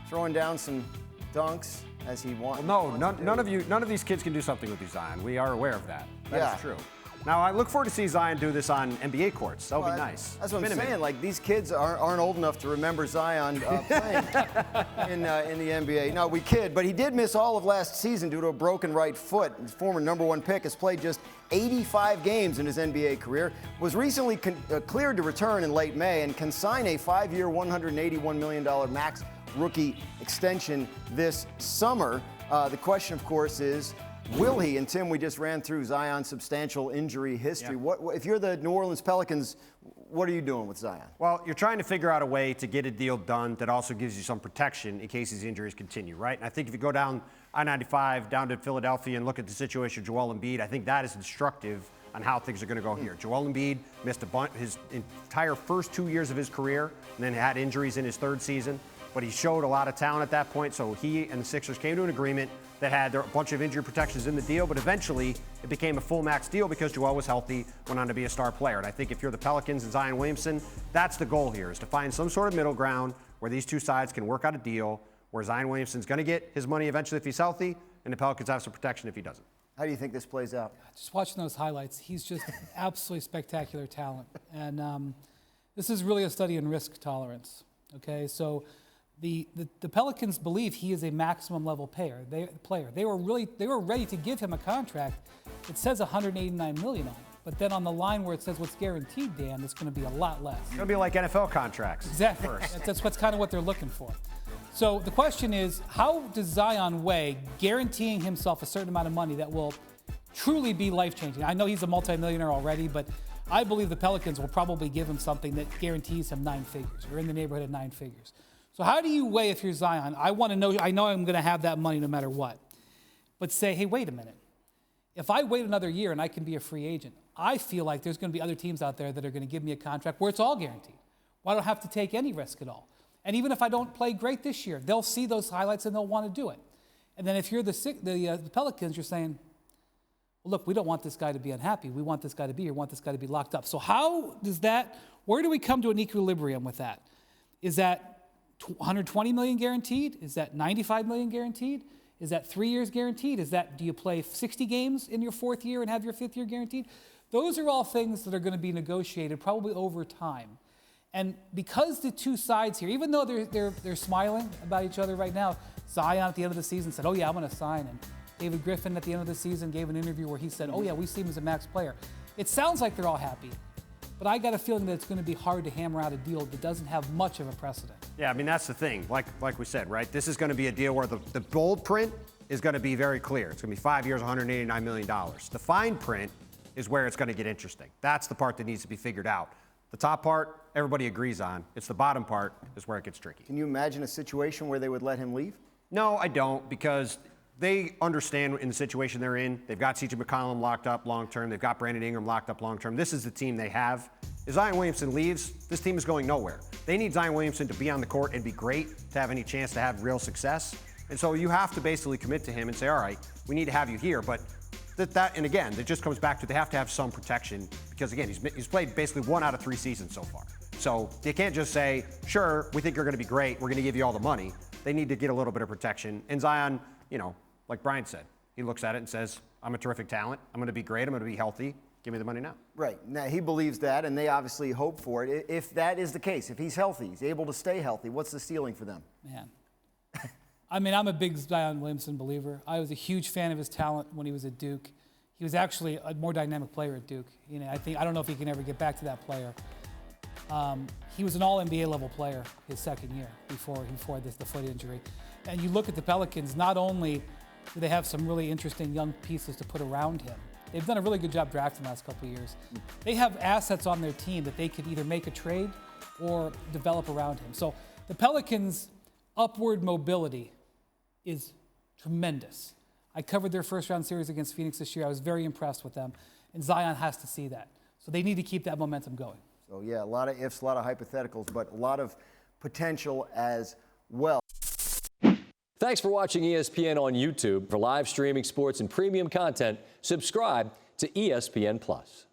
throwing down some dunks as he wants. Well, none of these kids can do something with you, Zion. We are aware of that. That is true. Now, I look forward to see Zion do this on NBA courts. That would be nice. That's what I'm saying. Like, these kids aren't old enough to remember Zion playing in the NBA. No, we kid, but he did miss all of last season due to a broken right foot. His former #1 pick has played just 85 games in his NBA career, was recently cleared to return in late May, and can sign a 5-year, $181 million max rookie extension this summer. The question, of course, is, will he? And Tim, we just ran through Zion's substantial injury history. Yeah. What if you're the New Orleans Pelicans, what are you doing with Zion? Well, you're trying to figure out a way to get a deal done that also gives you some protection in case these injuries continue, right? And I think if you go down I-95, down to Philadelphia, and look at the situation of Joel Embiid, I think that is instructive on how things are going to go here. Joel Embiid missed his entire first 2 years of his career and then had injuries in his third season. But he showed a lot of talent at that point, so he and the Sixers came to an agreement that had a bunch of injury protections in the deal, but eventually it became a full max deal because Joel was healthy, went on to be a star player. And I think if you're the Pelicans and Zion Williamson, that's the goal here, is to find some sort of middle ground where these two sides can work out a deal where Zion Williamson's going to get his money eventually if he's healthy, and the Pelicans have some protection if he doesn't. How do you think this plays out? Just watching those highlights, he's just absolutely spectacular talent. And this is really a study in risk tolerance, okay? So the Pelicans believe he is a maximum level player. They were ready to give him a contract. It says $189 million on it, but then on the line where it says what's guaranteed, Dan, it's going to be a lot less. It's going to be like NFL contracts. Exactly. That's what's kind of what they're looking for. So the question is, how does Zion weigh guaranteeing himself a certain amount of money that will truly be life-changing? I know he's a multimillionaire already, but I believe the Pelicans will probably give him something that guarantees him 9 figures, or in the neighborhood of 9 figures. So how do you weigh, if you're Zion, I know I'm going to have that money no matter what, but say, hey, wait a minute. If I wait another year and I can be a free agent, I feel like there's going to be other teams out there that are going to give me a contract where it's all guaranteed. Well, I don't have to take any risk at all. And even if I don't play great this year, they'll see those highlights and they'll want to do it. And then if you're the Pelicans, you're saying, well, look, we don't want this guy to be unhappy. We want this guy to be here. We want this guy to be locked up. So where do we come to an equilibrium with that? Is that $120 million guaranteed? Is that $95 million guaranteed? Is that 3 years guaranteed? Do you play 60 games in your 4th year and have your 5th year guaranteed? Those are all things that are going to be negotiated probably over time. And because the two sides here, even though they're smiling about each other right now, Zion at the end of the season said, oh yeah, I'm going to sign. And David Griffin at the end of the season gave an interview where he said, oh yeah, we see him as a max player. It sounds like they're all happy. But I got a feeling that it's going to be hard to hammer out a deal that doesn't have much of a precedent. Yeah, I mean, that's the thing. Like we said, right? This is going to be a deal where the bold print is going to be very clear. It's going to be 5 years, $189 million. The fine print is where it's going to get interesting. That's the part that needs to be figured out. The top part, everybody agrees on. It's the bottom part is where it gets tricky. Can you imagine a situation where they would let him leave? No, I don't, because they understand in the situation they're in. They've got C.J. McCollum locked up long-term. They've got Brandon Ingram locked up long-term. This is the team they have. If Zion Williamson leaves, this team is going nowhere. They need Zion Williamson to be on the court and be great to have any chance to have real success. And so you have to basically commit to him and say, all right, we need to have you here. But and again, it just comes back to they have to have some protection because, again, he's played basically 1 out of 3 seasons so far. So you can't just say, sure, we think you're going to be great. We're going to give you all the money. They need to get a little bit of protection. And Zion, like Brian said, he looks at it and says, I'm a terrific talent. I'm going to be great. I'm going to be healthy. Give me the money now. Right. Now, he believes that, and they obviously hope for it. If that is the case, if he's healthy, he's able to stay healthy, what's the ceiling for them? Man. I mean, I'm a big Zion Williamson believer. I was a huge fan of his talent when he was at Duke. He was actually a more dynamic player at Duke. I don't know if he can ever get back to that player. He was an all-NBA level player his second year before the foot injury. And you look at the Pelicans, not only do they have some really interesting young pieces to put around him, they've done a really good job drafting the last couple of years. They have assets on their team that they could either make a trade or develop around him. So the Pelicans' upward mobility is tremendous. I covered their first-round series against Phoenix this year. I was very impressed with them, and Zion has to see that. So they need to keep that momentum going. So, yeah, a lot of ifs, a lot of hypotheticals, but a lot of potential as well. Thanks for watching ESPN on YouTube. For live streaming sports and premium content, subscribe to ESPN+.